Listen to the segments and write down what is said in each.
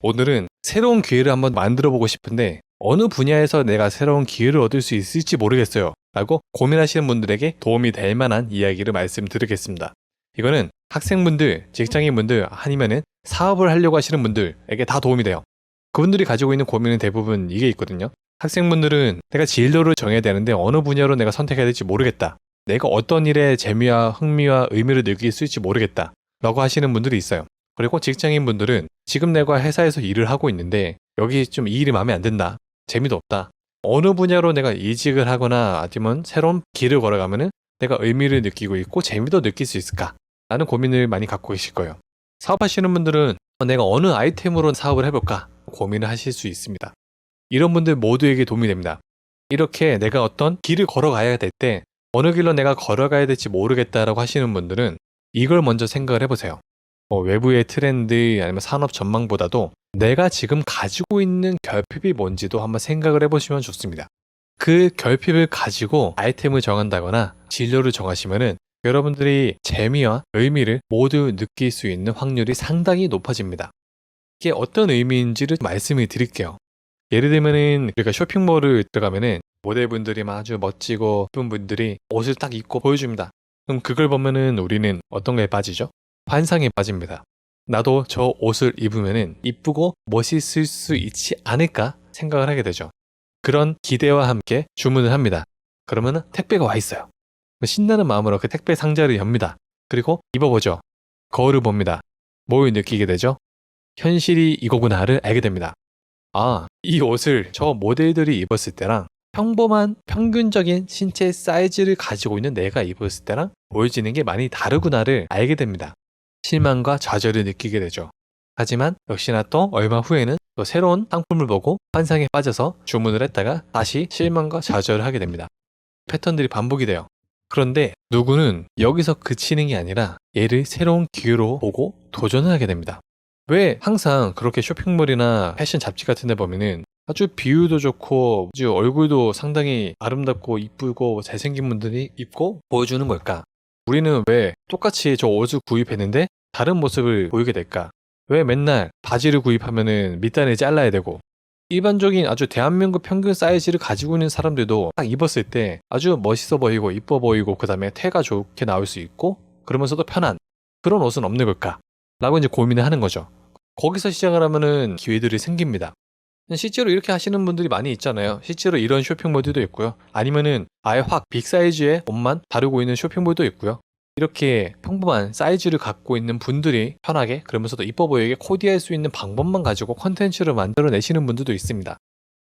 오늘은 새로운 기회를 한번 만들어 보고 싶은데 어느 분야에서 내가 새로운 기회를 얻을 수 있을지 모르겠어요 라고 고민하시는 분들에게 도움이 될 만한 이야기를 말씀드리겠습니다. 이거는 학생분들, 직장인분들 아니면은 사업을 하려고 하시는 분들에게 다 도움이 돼요. 그분들이 가지고 있는 고민은 대부분 이게 있거든요. 학생분들은 내가 진로를 정해야 되는데 어느 분야로 내가 선택해야 될지 모르겠다. 내가 어떤 일에 재미와 흥미와 의미를 느낄 수 있을지 모르겠다 라고 하시는 분들이 있어요. 그리고 직장인분들은 지금 내가 회사에서 일을 하고 있는데 여기 좀 이 일이 마음에 안 든다. 재미도 없다. 어느 분야로 내가 이직을 하거나 아니면 새로운 길을 걸어가면은 내가 의미를 느끼고 있고 재미도 느낄 수 있을까? 라는 고민을 많이 갖고 계실 거예요. 사업하시는 분들은 내가 어느 아이템으로 사업을 해볼까? 고민을 하실 수 있습니다. 이런 분들 모두에게 도움이 됩니다. 이렇게 내가 어떤 길을 걸어가야 될 때 어느 길로 내가 걸어가야 될지 모르겠다라고 하시는 분들은 이걸 먼저 생각을 해보세요. 외부의 트렌드 아니면 산업 전망보다도 내가 지금 가지고 있는 결핍이 뭔지도 한번 생각을 해보시면 좋습니다. 그 결핍을 가지고 아이템을 정한다거나 진로를 정하시면은 여러분들이 재미와 의미를 모두 느낄 수 있는 확률이 상당히 높아집니다. 이게 어떤 의미인지를 말씀을 드릴게요. 예를 들면은 우리가 쇼핑몰을 들어가면은 모델분들이 아주 멋지고 예쁜 분들이 옷을 딱 입고 보여줍니다. 그럼 그걸 보면은 우리는 어떤 거에 빠지죠? 환상에 빠집니다. 나도 저 옷을 입으면은 이쁘고 멋있을 수 있지 않을까 생각을 하게 되죠. 그런 기대와 함께 주문을 합니다. 그러면은 택배가 와 있어요. 신나는 마음으로 그 택배 상자를 엽니다. 그리고 입어보죠. 거울을 봅니다. 뭘 느끼게 되죠? 현실이 이거구나를 알게 됩니다. 아, 이 옷을 저 모델들이 입었을 때랑 평범한 평균적인 신체 사이즈를 가지고 있는 내가 입었을 때랑 보여지는 게 많이 다르구나를 알게 됩니다. 실망과 좌절을 느끼게 되죠. 하지만 역시나 또 얼마 후에는 또 새로운 상품을 보고 환상에 빠져서 주문을 했다가 다시 실망과 좌절을 하게 됩니다. 패턴들이 반복이 돼요. 그런데 누구는 여기서 그치는 게 아니라 얘를 새로운 기회로 보고 도전을 하게 됩니다. 왜 항상 그렇게 쇼핑몰이나 패션 잡지 같은 데 보면은 아주 비율도 좋고 아주 얼굴도 상당히 아름답고 이쁘고 잘생긴 분들이 입고 보여주는 걸까? 우리는 왜 똑같이 저 옷을 구입했는데 다른 모습을 보이게 될까? 왜 맨날 바지를 구입하면은 밑단을 잘라야 되고 일반적인 아주 대한민국 평균 사이즈를 가지고 있는 사람들도 딱 입었을 때 아주 멋있어 보이고 이뻐 보이고 그 다음에 태가 좋게 나올 수 있고 그러면서도 편한 그런 옷은 없는 걸까? 라고 이제 고민을 하는 거죠. 거기서 시작을 하면은 기회들이 생깁니다. 실제로 이렇게 하시는 분들이 많이 있잖아요. 실제로 이런 쇼핑몰들도 있고요. 아니면은 아예 확 빅사이즈의 옷만 다루고 있는 쇼핑몰도 있고요. 이렇게 평범한 사이즈를 갖고 있는 분들이 편하게 그러면서도 이뻐 보이게 코디할 수 있는 방법만 가지고 컨텐츠를 만들어 내시는 분들도 있습니다.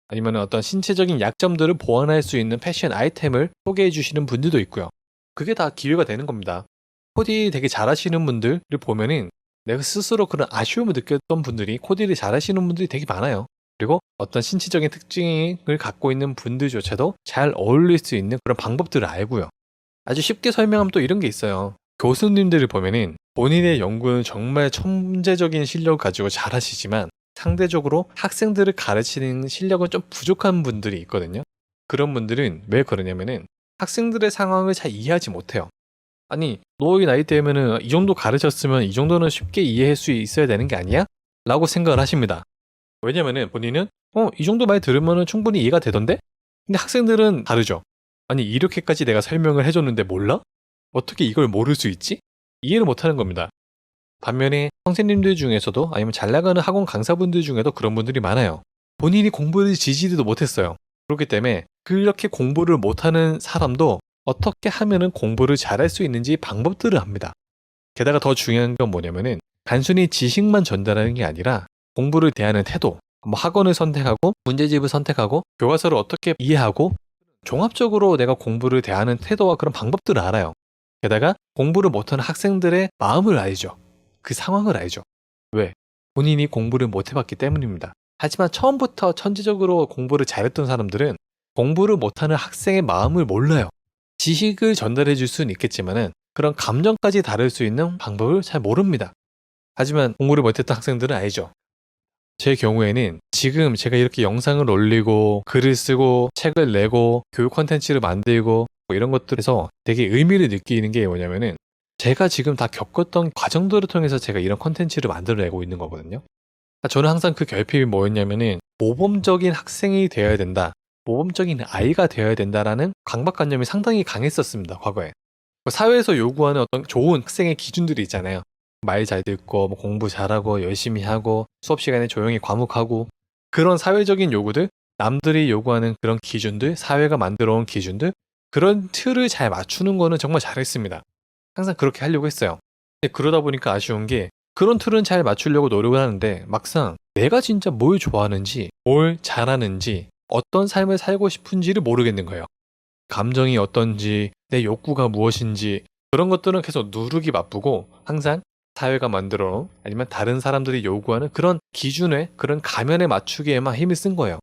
아니면 어떤 신체적인 약점들을 보완할 수 있는 패션 아이템을 소개해 주시는 분들도 있고요. 그게 다 기회가 되는 겁니다. 코디 되게 잘하시는 분들을 보면은 내가 스스로 그런 아쉬움을 느꼈던 분들이 코디를 잘하시는 분들이 되게 많아요. 그리고 어떤 신체적인 특징을 갖고 있는 분들조차도 잘 어울릴 수 있는 그런 방법들을 알고요. 아주 쉽게 설명하면 또 이런 게 있어요. 교수님들을 보면은 본인의 연구는 정말 천재적인 실력을 가지고 잘하시지만 상대적으로 학생들을 가르치는 실력은 좀 부족한 분들이 있거든요. 그런 분들은 왜 그러냐면은 학생들의 상황을 잘 이해하지 못해요. 아니, 너희 나이 때면은 이 정도 가르쳤으면 이 정도는 쉽게 이해할 수 있어야 되는 게 아니야? 라고 생각을 하십니다. 왜냐면은 본인은 이 정도 말 들으면은 충분히 이해가 되던데? 근데 학생들은 다르죠. 아니, 이렇게까지 내가 설명을 해줬는데 몰라? 어떻게 이걸 모를 수 있지? 이해를 못하는 겁니다. 반면에 선생님들 중에서도 아니면 잘 나가는 학원 강사분들 중에도 그런 분들이 많아요. 본인이 공부를 지지도 못했어요. 그렇기 때문에 그렇게 공부를 못하는 사람도 어떻게 하면은 공부를 잘할 수 있는지 방법들을 합니다. 게다가 더 중요한 건 뭐냐면은 단순히 지식만 전달하는 게 아니라 공부를 대하는 태도, 학원을 선택하고 문제집을 선택하고 교과서를 어떻게 이해하고 종합적으로 내가 공부를 대하는 태도와 그런 방법들을 알아요. 게다가 공부를 못하는 학생들의 마음을 알죠. 그 상황을 알죠. 왜? 본인이 공부를 못 해봤기 때문입니다. 하지만 처음부터 천재적으로 공부를 잘했던 사람들은 공부를 못하는 학생의 마음을 몰라요. 지식을 전달해 줄 수는 있겠지만은 그런 감정까지 다룰 수 있는 방법을 잘 모릅니다. 하지만 공부를 못했던 학생들은 알죠. 제 경우에는 지금 제가 이렇게 영상을 올리고 글을 쓰고 책을 내고 교육 콘텐츠를 만들고 이런 것들에서 되게 의미를 느끼는 게 뭐냐면은 제가 지금 다 겪었던 과정들을 통해서 제가 이런 콘텐츠를 만들어내고 있는 거거든요. 저는 항상 그 결핍이 뭐였냐면은 모범적인 학생이 되어야 된다. 모범적인 아이가 되어야 된다라는 강박관념이 상당히 강했었습니다, 과거에. 사회에서 요구하는 어떤 좋은 학생의 기준들이 있잖아요. 말 잘 듣고, 공부 잘하고, 열심히 하고, 수업 시간에 조용히 과묵하고, 그런 사회적인 요구들, 남들이 요구하는 그런 기준들, 사회가 만들어 온 기준들, 그런 틀을 잘 맞추는 거는 정말 잘했습니다. 항상 그렇게 하려고 했어요. 근데 그러다 보니까 아쉬운 게 그런 틀은 잘 맞추려고 노력을 하는데 막상 내가 진짜 뭘 좋아하는지, 뭘 잘하는지, 어떤 삶을 살고 싶은지를 모르겠는 거예요. 감정이 어떤지, 내 욕구가 무엇인지 그런 것들은 계속 누르기 바쁘고 항상 사회가 만들어 놓은 아니면 다른 사람들이 요구하는 그런 기준에 그런 가면에 맞추기에만 힘을 쓴 거예요.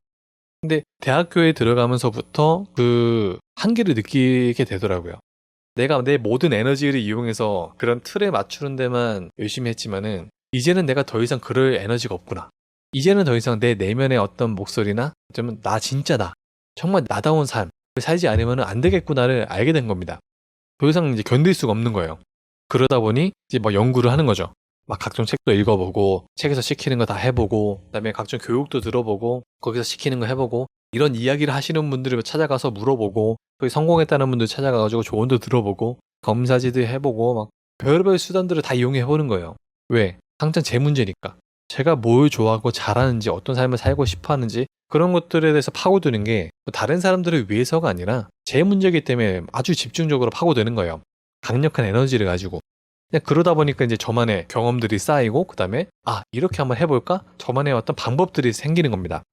근데 대학교에 들어가면서부터 그 한계를 느끼게 되더라고요. 내가 내 모든 에너지를 이용해서 그런 틀에 맞추는 데만 열심히 했지만은 이제는 내가 더 이상 그럴 에너지가 없구나. 이제는 더 이상 내 내면의 어떤 목소리나 어쩌면 나 진짜 나 정말 나다운 삶을 살지 않으면 안 되겠구나를 알게 된 겁니다. 더 이상 이제 견딜 수가 없는 거예요. 그러다 보니 이제 막 연구를 하는 거죠. 막 각종 책도 읽어보고 책에서 시키는 거 다 해보고 그다음에 각종 교육도 들어보고 거기서 시키는 거 해보고 이런 이야기를 하시는 분들을 찾아가서 물어보고 거기 성공했다는 분들 찾아가가지고 조언도 들어보고 검사지도 해보고 막 별별 수단들을 다 이용해보는 거예요. 왜? 당장 제 문제니까. 제가 뭘 좋아하고 잘하는지 어떤 삶을 살고 싶어 하는지 그런 것들에 대해서 파고드는 게 다른 사람들을 위해서가 아니라 제 문제이기 때문에 아주 집중적으로 파고드는 거예요. 강력한 에너지를 가지고. 그냥 그러다 보니까 이제 저만의 경험들이 쌓이고 그다음에 이렇게 한번 해볼까? 저만의 어떤 방법들이 생기는 겁니다.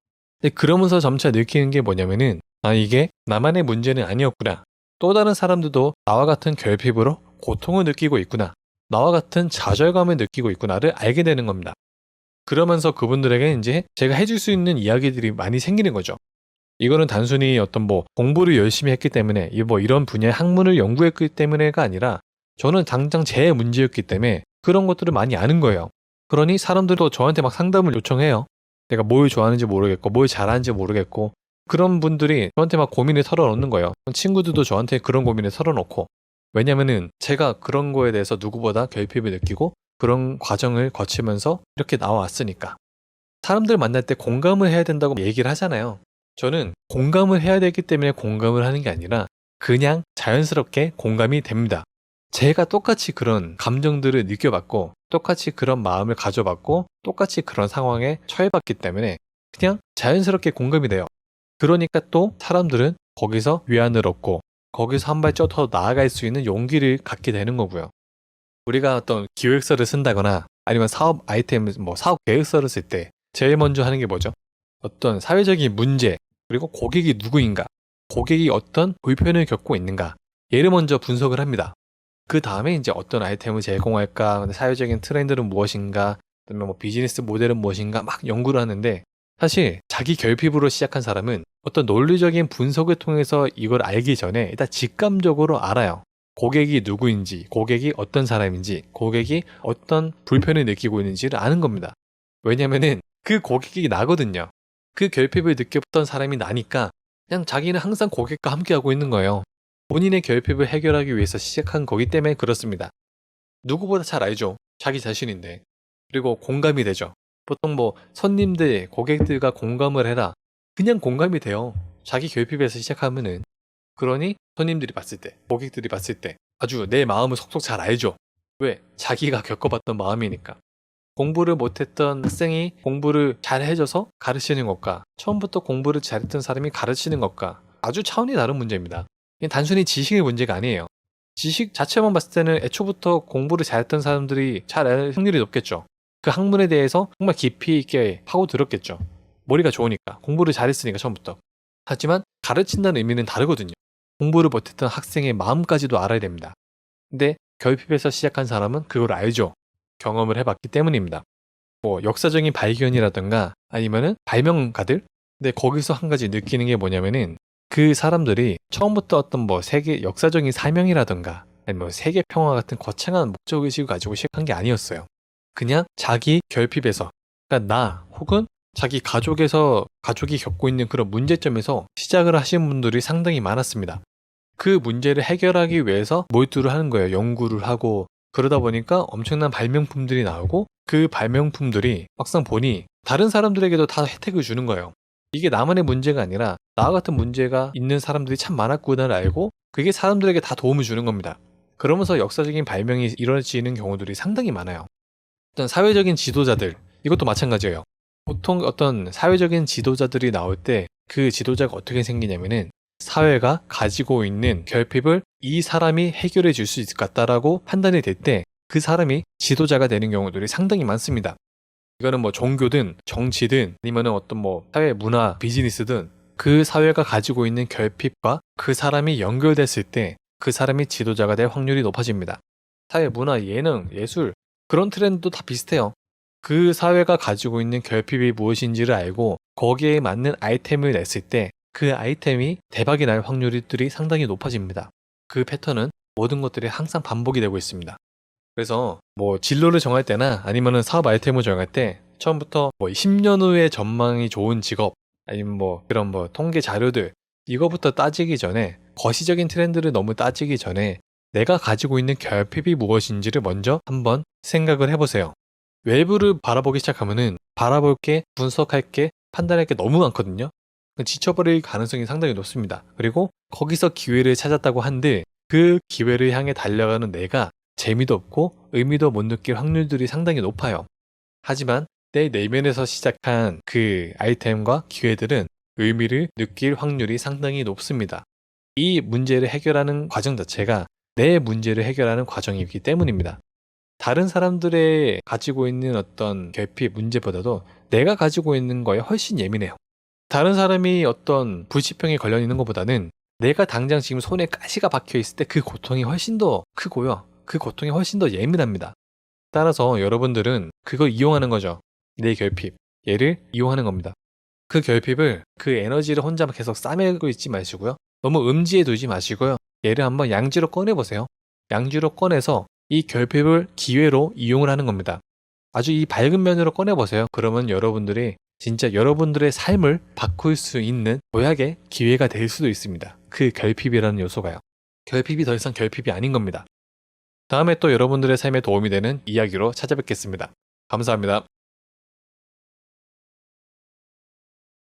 근데 그러면서 점차 느끼는 게 뭐냐면은 이게 나만의 문제는 아니었구나. 또 다른 사람들도 나와 같은 결핍으로 고통을 느끼고 있구나. 나와 같은 좌절감을 느끼고 있구나를 알게 되는 겁니다. 그러면서 그분들에게 이제 제가 해줄 수 있는 이야기들이 많이 생기는 거죠. 이거는 단순히 어떤 공부를 열심히 했기 때문에 이런 분야의 학문을 연구했기 때문에가 아니라 저는 당장 제 문제였기 때문에 그런 것들을 많이 아는 거예요. 그러니 사람들도 저한테 막 상담을 요청해요. 내가 뭘 좋아하는지 모르겠고 뭘 잘하는지 모르겠고 그런 분들이 저한테 막 고민을 털어놓는 거예요. 친구들도 저한테 그런 고민을 털어놓고 왜냐면은 제가 그런 거에 대해서 누구보다 결핍을 느끼고 그런 과정을 거치면서 이렇게 나와왔으니까. 사람들 만날 때 공감을 해야 된다고 얘기를 하잖아요. 저는 공감을 해야 되기 때문에 공감을 하는 게 아니라 그냥 자연스럽게 공감이 됩니다. 제가 똑같이 그런 감정들을 느껴봤고 똑같이 그런 마음을 가져봤고 똑같이 그런 상황에 처해봤기 때문에 그냥 자연스럽게 공감이 돼요. 그러니까 또 사람들은 거기서 위안을 얻고 거기서 한 발짝 더 나아갈 수 있는 용기를 갖게 되는 거고요. 우리가 어떤 기획서를 쓴다거나 아니면 사업 아이템, 사업 계획서를 쓸 때 제일 먼저 하는 게 뭐죠? 어떤 사회적인 문제, 그리고 고객이 누구인가, 고객이 어떤 불편을 겪고 있는가, 얘를 먼저 분석을 합니다. 그 다음에 이제 어떤 아이템을 제공할까, 사회적인 트렌드는 무엇인가, 그다음에 비즈니스 모델은 무엇인가 막 연구를 하는데 사실 자기 결핍으로 시작한 사람은 어떤 논리적인 분석을 통해서 이걸 알기 전에 일단 직감적으로 알아요. 고객이 누구인지, 고객이 어떤 사람인지, 고객이 어떤 불편을 느끼고 있는지를 아는 겁니다. 왜냐면은 그 고객이 나거든요. 그 결핍을 느꼈던 사람이 나니까 그냥 자기는 항상 고객과 함께하고 있는 거예요. 본인의 결핍을 해결하기 위해서 시작한 거기 때문에 그렇습니다. 누구보다 잘 알죠. 자기 자신인데. 그리고 공감이 되죠. 보통 손님들, 고객들과 공감을 해라. 그냥 공감이 돼요. 자기 결핍에서 시작하면은. 그러니 손님들이 봤을 때, 고객들이 봤을 때 아주 내 마음을 속속 잘 알죠. 왜? 자기가 겪어봤던 마음이니까. 공부를 못했던 학생이 공부를 잘 해줘서 가르치는 것과 처음부터 공부를 잘했던 사람이 가르치는 것과 아주 차원이 다른 문제입니다. 이게 단순히 지식의 문제가 아니에요. 지식 자체만 봤을 때는 애초부터 공부를 잘했던 사람들이 잘 알 확률이 높겠죠. 그 학문에 대해서 정말 깊이 있게 파고들었겠죠. 머리가 좋으니까, 공부를 잘했으니까 처음부터. 하지만 가르친다는 의미는 다르거든요. 공부를 못했던 학생의 마음까지도 알아야 됩니다. 근데 결핍에서 시작한 사람은 그걸 알죠. 경험을 해봤기 때문입니다. 역사적인 발견이라든가 아니면은 발명가들? 근데 거기서 한 가지 느끼는 게 뭐냐면은 그 사람들이 처음부터 어떤 세계 역사적인 사명이라든가 아니면 세계 평화 같은 거창한 목적의식을 가지고 시작한 게 아니었어요. 그냥 자기 결핍에서 그러니까 나 혹은 자기 가족이 겪고 있는 그런 문제점에서 시작을 하신 분들이 상당히 많았습니다. 그 문제를 해결하기 위해서 몰두를 하는 거예요. 연구를 하고 그러다 보니까 엄청난 발명품들이 나오고 그 발명품들이 막상 보니 다른 사람들에게도 다 혜택을 주는 거예요. 이게 나만의 문제가 아니라 나와 같은 문제가 있는 사람들이 참 많았구나를 알고 그게 사람들에게 다 도움을 주는 겁니다. 그러면서 역사적인 발명이 이루어지는 경우들이 상당히 많아요. 어떤 사회적인 지도자들, 이것도 마찬가지예요. 보통 어떤 사회적인 지도자들이 나올 때 그 지도자가 어떻게 생기냐면은 사회가 가지고 있는 결핍을 이 사람이 해결해 줄 수 있을 것 같다라고 판단이 될 때 그 사람이 지도자가 되는 경우들이 상당히 많습니다. 이거는 뭐 종교든 정치든 아니면은 어떤 뭐 사회 문화 비즈니스든 그 사회가 가지고 있는 결핍과 그 사람이 연결됐을 때 그 사람이 지도자가 될 확률이 높아집니다. 사회 문화 예능 예술 그런 트렌드도 다 비슷해요. 그 사회가 가지고 있는 결핍이 무엇인지를 알고 거기에 맞는 아이템을 냈을 때 그 아이템이 대박이 날 확률들이 상당히 높아집니다. 그 패턴은 모든 것들이 항상 반복이 되고 있습니다. 그래서 뭐 진로를 정할 때나 아니면은 사업 아이템을 정할 때 처음부터 뭐 10년 후에 전망이 좋은 직업 아니면 뭐 그런 뭐 통계 자료들 이거부터 따지기 전에 거시적인 트렌드를 너무 따지기 전에 내가 가지고 있는 결핍이 무엇인지를 먼저 한번 생각을 해보세요. 외부를 바라보기 시작하면은 바라볼 게, 분석할 게, 판단할 게 너무 많거든요. 지쳐버릴 가능성이 상당히 높습니다. 그리고 거기서 기회를 찾았다고 한들 그 기회를 향해 달려가는 내가 재미도 없고 의미도 못 느낄 확률들이 상당히 높아요. 하지만 내 내면에서 시작한 그 아이템과 기회들은 의미를 느낄 확률이 상당히 높습니다. 이 문제를 해결하는 과정 자체가 내 문제를 해결하는 과정이기 때문입니다. 다른 사람들의 가지고 있는 어떤 결핍 문제보다도 내가 가지고 있는 거에 훨씬 예민해요. 다른 사람이 어떤 불치병에 걸려 있는 것보다는 내가 당장 지금 손에 가시가 박혀 있을 때 그 고통이 훨씬 더 크고요. 그 고통이 훨씬 더 예민합니다. 따라서 여러분들은 그걸 이용하는 거죠. 내 결핍, 얘를 이용하는 겁니다. 그 결핍을, 그 에너지를 혼자 계속 싸매고 있지 마시고요. 너무 음지에 두지 마시고요. 얘를 한번 양지로 꺼내보세요. 양지로 꺼내서 이 결핍을 기회로 이용을 하는 겁니다. 아주 이 밝은 면으로 꺼내보세요. 그러면 여러분들이 진짜 여러분들의 삶을 바꿀 수 있는 도약의 기회가 될 수도 있습니다. 그 결핍이라는 요소가요. 결핍이 더 이상 결핍이 아닌 겁니다. 다음에 또 여러분들의 삶에 도움이 되는 이야기로 찾아뵙겠습니다. 감사합니다.